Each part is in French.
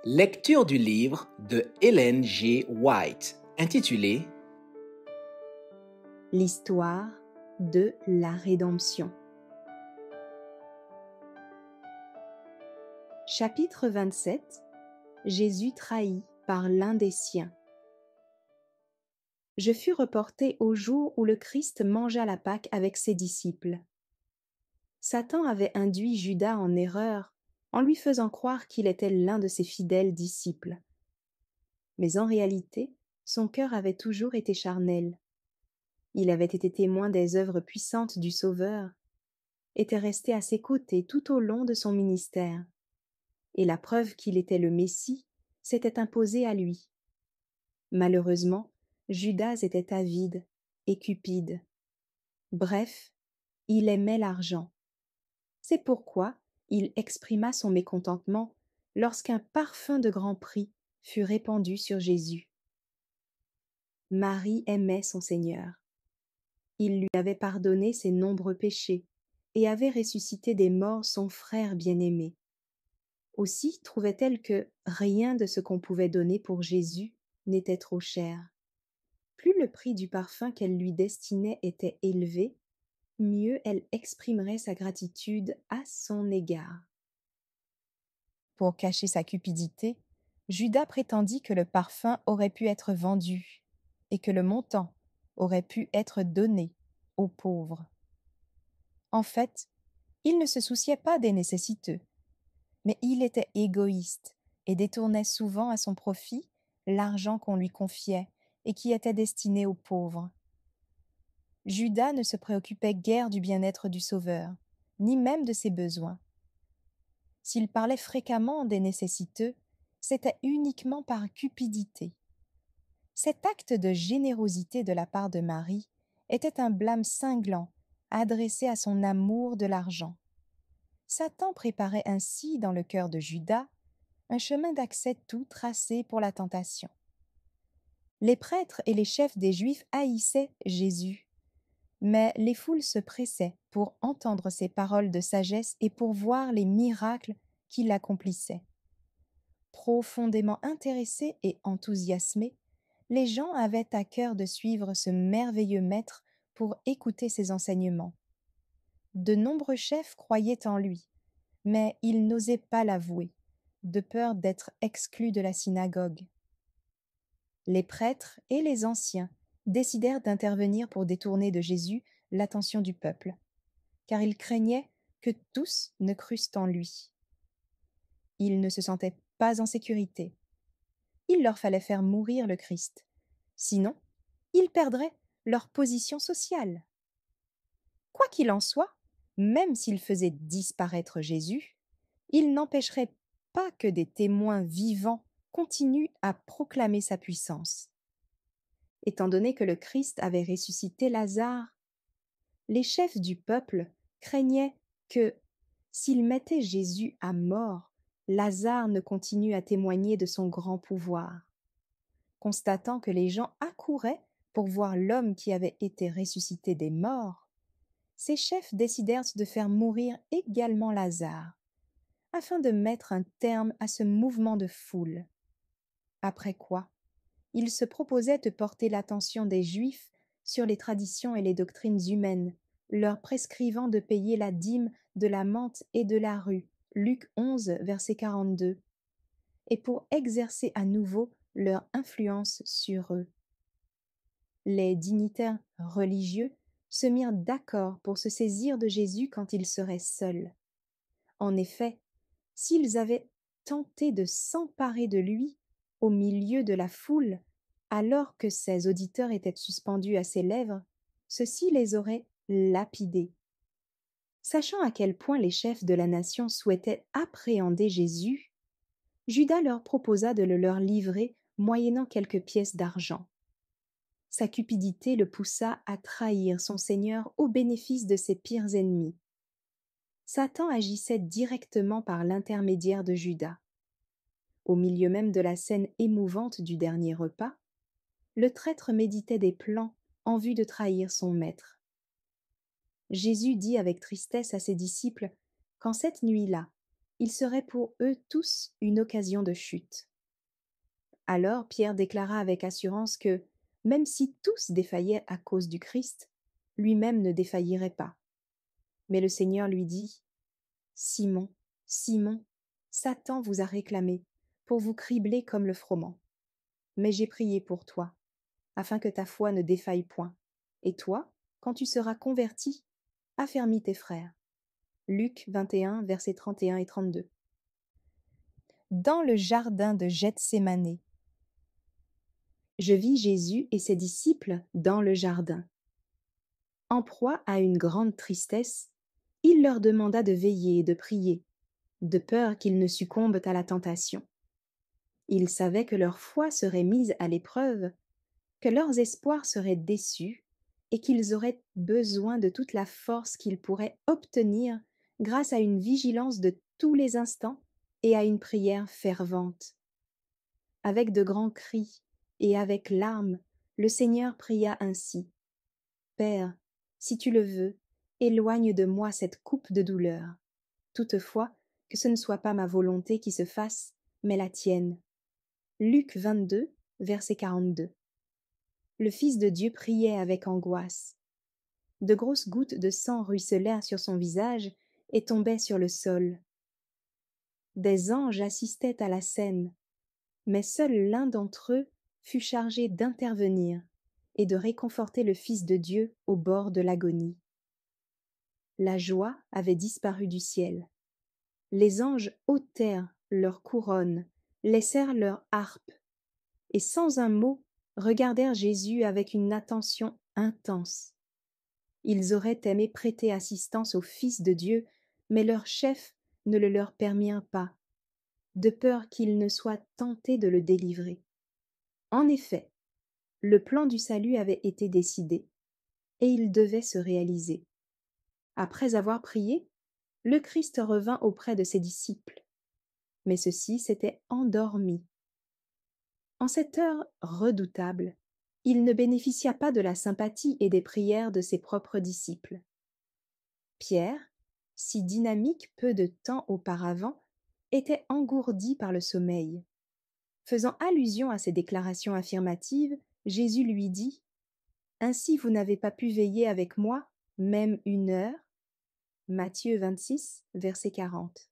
Lecture du livre de Ellen G. White, intitulé L'histoire de la rédemption. Chapitre 27. Jésus trahi par l'un des siens. Je fus reporté au jour où le Christ mangea la Pâque avec ses disciples. Satan avait induit Judas en erreur en lui faisant croire qu'il était l'un de ses fidèles disciples. Mais en réalité, son cœur avait toujours été charnel. Il avait été témoin des œuvres puissantes du Sauveur, était resté à ses côtés tout au long de son ministère, et la preuve qu'il était le Messie s'était imposée à lui. Malheureusement, Judas était avide et cupide. Bref, il aimait l'argent. C'est pourquoi il exprima son mécontentement lorsqu'un parfum de grand prix fut répandu sur Jésus. Marie aimait son Seigneur. Il lui avait pardonné ses nombreux péchés et avait ressuscité des morts son frère bien-aimé. Aussi trouvait-elle que rien de ce qu'on pouvait donner pour Jésus n'était trop cher. Plus le prix du parfum qu'elle lui destinait était élevé, mieux elle exprimerait sa gratitude à son égard. Pour cacher sa cupidité, Judas prétendit que le parfum aurait pu être vendu et que le montant aurait pu être donné aux pauvres. En fait, il ne se souciait pas des nécessiteux, mais il était égoïste et détournait souvent à son profit l'argent qu'on lui confiait et qui était destiné aux pauvres. Judas ne se préoccupait guère du bien-être du Sauveur, ni même de ses besoins. S'il parlait fréquemment des nécessiteux, c'était uniquement par cupidité. Cet acte de générosité de la part de Marie était un blâme cinglant adressé à son amour de l'argent. Satan préparait ainsi dans le cœur de Judas un chemin d'accès tout tracé pour la tentation. Les prêtres et les chefs des Juifs haïssaient Jésus, mais les foules se pressaient pour entendre ses paroles de sagesse et pour voir les miracles qu'il accomplissait. Profondément intéressés et enthousiasmés, les gens avaient à cœur de suivre ce merveilleux maître pour écouter ses enseignements. De nombreux chefs croyaient en lui, mais ils n'osaient pas l'avouer, de peur d'être exclus de la synagogue. Les prêtres et les anciens décidèrent d'intervenir pour détourner de Jésus l'attention du peuple, car ils craignaient que tous ne crussent en lui. Ils ne se sentaient pas en sécurité. Il leur fallait faire mourir le Christ, sinon ils perdraient leur position sociale. Quoi qu'il en soit, même s'ils faisaient disparaître Jésus, il n'empêcherait pas que des témoins vivants continuent à proclamer sa puissance. Étant donné que le Christ avait ressuscité Lazare, les chefs du peuple craignaient que, s'ils mettaient Jésus à mort, Lazare ne continue à témoigner de son grand pouvoir. Constatant que les gens accouraient pour voir l'homme qui avait été ressuscité des morts, ces chefs décidèrent de faire mourir également Lazare, afin de mettre un terme à ce mouvement de foule. Après quoi, ils se proposaient de porter l'attention des Juifs sur les traditions et les doctrines humaines, leur prescrivant de payer la dîme de la menthe et de la rue, Luc 11, verset 42, et pour exercer à nouveau leur influence sur eux. Les dignitaires religieux se mirent d'accord pour se saisir de Jésus quand il serait seul. En effet, s'ils avaient tenté de s'emparer de lui au milieu de la foule, alors que ses auditeurs étaient suspendus à ses lèvres, ceux-ci les auraient lapidés. Sachant à quel point les chefs de la nation souhaitaient appréhender Jésus, Judas leur proposa de le leur livrer moyennant quelques pièces d'argent. Sa cupidité le poussa à trahir son Seigneur au bénéfice de ses pires ennemis. Satan agissait directement par l'intermédiaire de Judas. Au milieu même de la scène émouvante du dernier repas, le traître méditait des plans en vue de trahir son maître. Jésus dit avec tristesse à ses disciples qu'en cette nuit-là, il serait pour eux tous une occasion de chute. Alors Pierre déclara avec assurance que, même si tous défaillaient à cause du Christ, lui-même ne défaillirait pas. Mais le Seigneur lui dit: Simon, Simon, Satan vous a réclamé pour vous cribler comme le froment. Mais j'ai prié pour toi, afin que ta foi ne défaille point. Et toi, quand tu seras converti, affermis tes frères. Luc 21, versets 31 et 32. Dans le jardin de Gethsémané, je vis Jésus et ses disciples dans le jardin. En proie à une grande tristesse, il leur demanda de veiller et de prier, de peur qu'ils ne succombent à la tentation. Il savait que leur foi serait mise à l'épreuve, que leurs espoirs seraient déçus et qu'ils auraient besoin de toute la force qu'ils pourraient obtenir grâce à une vigilance de tous les instants et à une prière fervente. Avec de grands cris et avec larmes, le Seigneur pria ainsi: Père, si tu le veux, éloigne de moi cette coupe de douleur. Toutefois, que ce ne soit pas ma volonté qui se fasse, mais la tienne. Luc 22, verset 42. Le Fils de Dieu priait avec angoisse. De grosses gouttes de sang ruisselèrent sur son visage et tombaient sur le sol. Des anges assistaient à la scène, mais seul l'un d'entre eux fut chargé d'intervenir et de réconforter le Fils de Dieu au bord de l'agonie. La joie avait disparu du ciel. Les anges ôtèrent leurs couronnes, laissèrent leurs harpes, et sans un mot regardèrent Jésus avec une attention intense. Ils auraient aimé prêter assistance au Fils de Dieu, mais leurs chefs ne le leur permirent pas, de peur qu'il ne soit tenté de le délivrer. En effet, le plan du salut avait été décidé, et il devait se réaliser. Après avoir prié, le Christ revint auprès de ses disciples, mais ceux-ci s'étaient endormis. En cette heure redoutable, il ne bénéficia pas de la sympathie et des prières de ses propres disciples. Pierre, si dynamique peu de temps auparavant, était engourdi par le sommeil. Faisant allusion à ces déclarations affirmatives, Jésus lui dit: Ainsi vous n'avez pas pu veiller avec moi, même une heure. Matthieu 26, verset 40.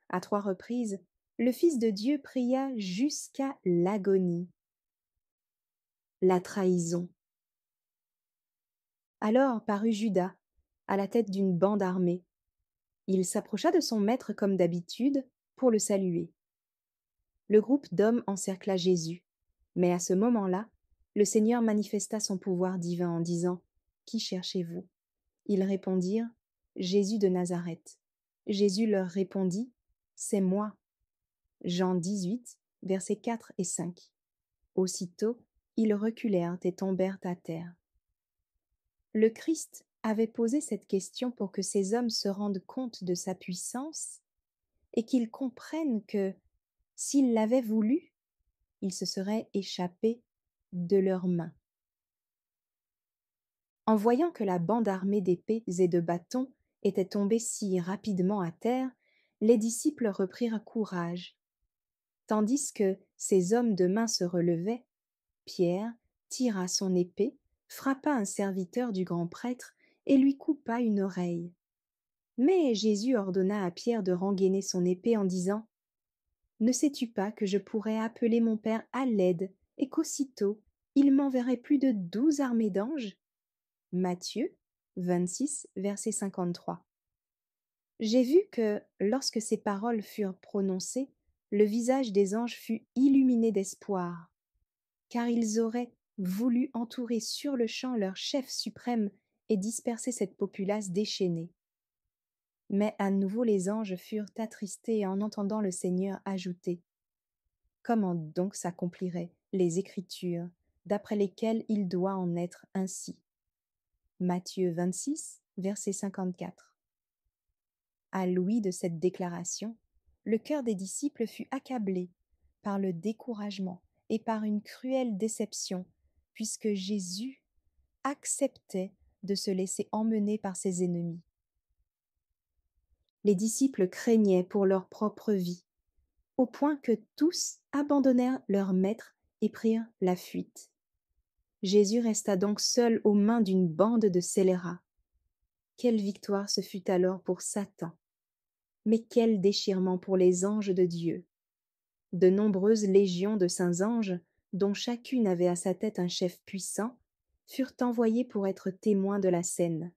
À 3 reprises, le Fils de Dieu pria jusqu'à l'agonie. La trahison. Alors parut Judas, à la tête d'une bande armée. Il s'approcha de son maître comme d'habitude pour le saluer. Le groupe d'hommes encercla Jésus, mais à ce moment-là, le Seigneur manifesta son pouvoir divin en disant: Qui cherchez-vous? Ils répondirent: Jésus de Nazareth. Jésus leur répondit: C'est moi. Jean 18, versets 4 et 5. Aussitôt, ils reculèrent et tombèrent à terre. Le Christ avait posé cette question pour que ces hommes se rendent compte de sa puissance et qu'ils comprennent que, s'il l'avait voulu, il se serait échappé de leurs mains. En voyant que la bande armée d'épées et de bâtons était tombée si rapidement à terre, les disciples reprirent courage. Tandis que ces hommes de main se relevaient, Pierre tira son épée, frappa un serviteur du grand prêtre et lui coupa une oreille. Mais Jésus ordonna à Pierre de rengainer son épée en disant: Ne sais-tu pas que je pourrais appeler mon Père à l'aide et qu'aussitôt il m'enverrait plus de 12 armées d'anges? Matthieu 26, verset 53. J'ai vu que, lorsque ces paroles furent prononcées, le visage des anges fut illuminé d'espoir, car ils auraient voulu entourer sur-le-champ leur chef suprême et disperser cette populace déchaînée. Mais à nouveau les anges furent attristés en entendant le Seigneur ajouter: Comment donc s'accompliraient les Écritures, d'après lesquelles il doit en être ainsi? Matthieu 26, verset 54. À l'ouïe de cette déclaration, le cœur des disciples fut accablé par le découragement et par une cruelle déception, puisque Jésus acceptait de se laisser emmener par ses ennemis. les disciples craignaient pour leur propre vie, au point que tous abandonnèrent leur maître et prirent la fuite. Jésus resta donc seul aux mains d'une bande de scélérats. Quelle victoire ce fut alors pour Satan! Mais quel déchirement pour les anges de Dieu! De nombreuses légions de saints anges, dont chacune avait à sa tête un chef puissant, furent envoyés pour être témoins de la scène.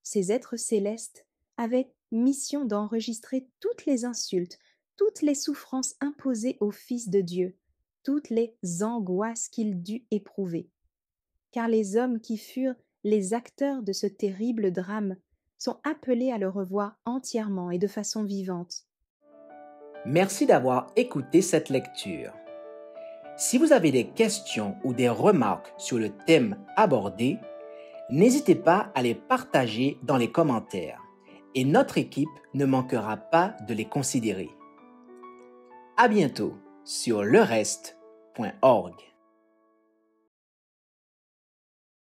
Ces êtres célestes avaient mission d'enregistrer toutes les insultes, toutes les souffrances imposées au Fils de Dieu, toutes les angoisses qu'il dut éprouver. Car les hommes qui furent les acteurs de ce terrible drame sont appelés à le revoir entièrement et de façon vivante. Merci d'avoir écouté cette lecture. Si vous avez des questions ou des remarques sur le thème abordé, n'hésitez pas à les partager dans les commentaires et notre équipe ne manquera pas de les considérer. À bientôt sur lereste.org.